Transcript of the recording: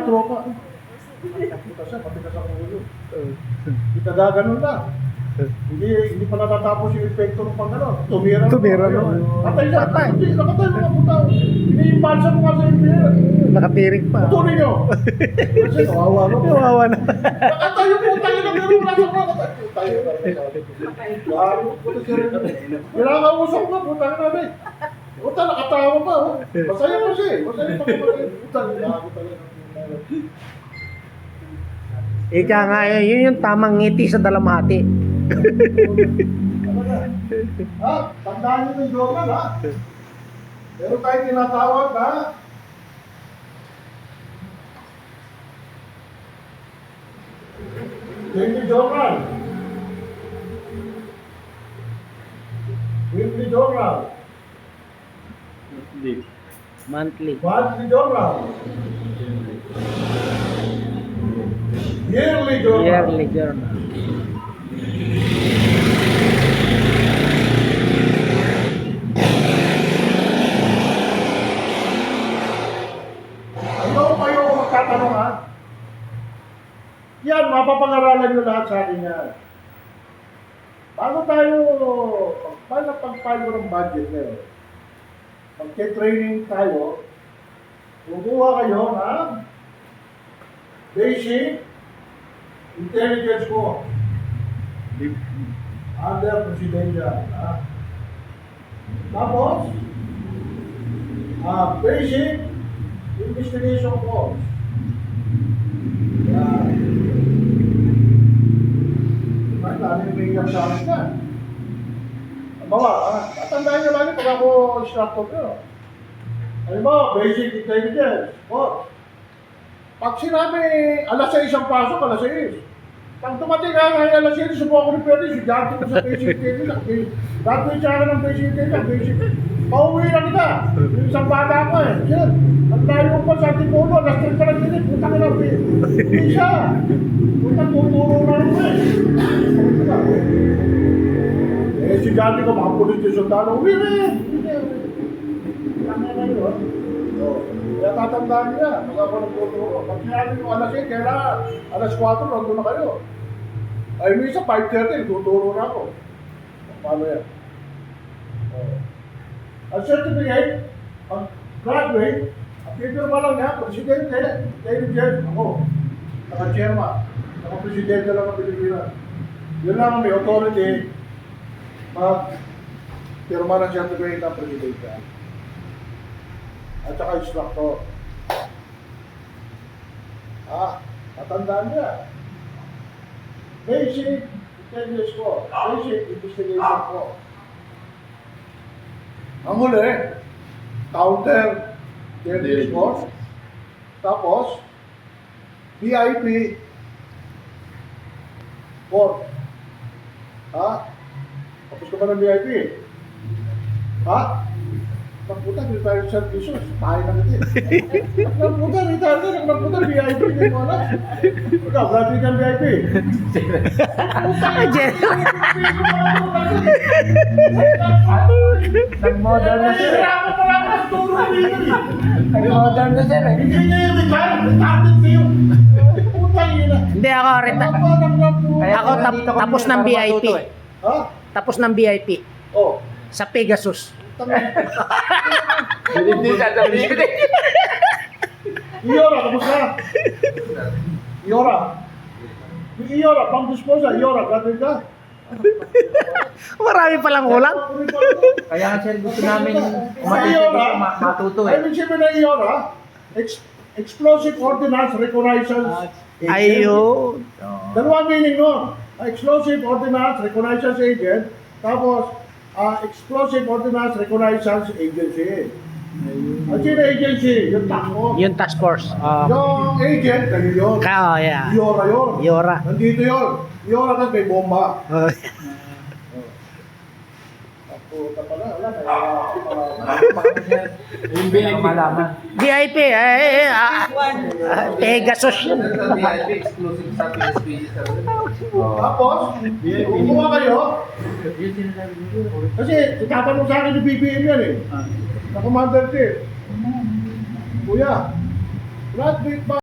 tropa. Kasi matigas ang ulo. Kita ganun na. Hindi pa natatapos yung epekto ng pangano. Tumira naman. Patay na. Hindi, nakatay mga puta. Iniimbalsa mo nga sa impira. Nakatirik pa. Tuloy nyo. Kasi kawawa no. Kawawa na. Nakatay yung puta yun. Pero nasa mga tayo. Pinakausap na puta na namin. Puta, nakatawa pa. Masaya pa siya. Masaya pa kumain. Puta, Ika nga, yun yung tamang ngiti sa dalamhati. Tandaan nyo yung Jordan, ha? Meron tayong tinatawag, ha? Weekly Journal. Weekly Journal. Monthly. Monthly Journal. Yearly Journal. Yearly journal. Ano kayo magtatanong, ha? Yan, mapapag-aralan nyo lahat sa akin yan. Bago tayo, pag-file mo ng budget ngayon, magte-training tayo, kukuha kayo ng basic intelligence ko under presidential. Tapos, basic investigation course. Yan. Diba, dami may ilang sa akin na. Bawa, tatandaan nyo lagi pag ako instructor nyo. Alam mo, basic intelligence course. Pag sinabi, alas 6 ang pasok, alas 6. Pag tumating ka ngayon alas 6, subukan ko ni Pwede, si Dati ko sa basic intelligence. Dati siya ka ng basic intelligence. Pauwi na kita. Yung isang bata ko eh. Yan. Ang layo ko sa Tipuno, alas 3 ka lang din. Punta ka lang. Hindi siya. Punta tuturo na rin ko eh. Si Dati ko, mga politisyon talo. Uwi na yan. Tama na yun. Kaya tatandaan niya, mga ako nagtuturo. Pag sinabi ko alas 8, kailangan alas 4, nandun na kayo. Ay, minsan 5:30, tuturo na ako. Paano yan? Ang certificate, ang graduate, ang pipirma lang niya, presidente, intelligence, ako. Naka-chairman, naka-presidente lang ng Pilipinas. Yun lang ang may authority mag-pirma ng certificate ng presidente. At saka instructor. Matandaan niya. Basic intelligence ko. Basic investigation ko. Ang huli, counter intelligence course. Tapos, VIP course. Tapos ka ba ng VIP? Nagpunta, hindi tayo sa services. Tayo na natin. Nagpunta, hindi tayo na. Nagpunta, VIP. Hindi mo alam. Ikaw, graduate kang VIP. Nag-modern na sir. Nag-modern na sir. Hindi niya yung retire. Retarded kayo. Putang ina. Hindi ako, ako tapos ng VIP. Tapos ng VIP. Oh. Sa Pegasus. Hindi ka sabihin. Iora, kamusta? Iora. Iora, pang disposa. Iora, graduate ka? Marami palang kulang. Kaya nga sir, gusto namin matuto I mean, sabi na Iora, explosive ordnance reconnaissance agent. Ayun. Dalawa meaning nun. Explosive ordnance reconnaissance agent, tapos explosive ordnance reconnaissance agency. At sino agency? Yung task force. Yung task force. Yung agent, kayo yun. Yeah. Iora yun. Iora. Nandito yun. Iora na may bomba. Puta pala, wala. Yung binig malaman. VIP, Pegasus. VIP exclusive sa PSP. Tapos, kumuha kayo. Kasi, itatanong sa akin yung BBM yan eh. Na Commander Chief. Kuya, graduate ba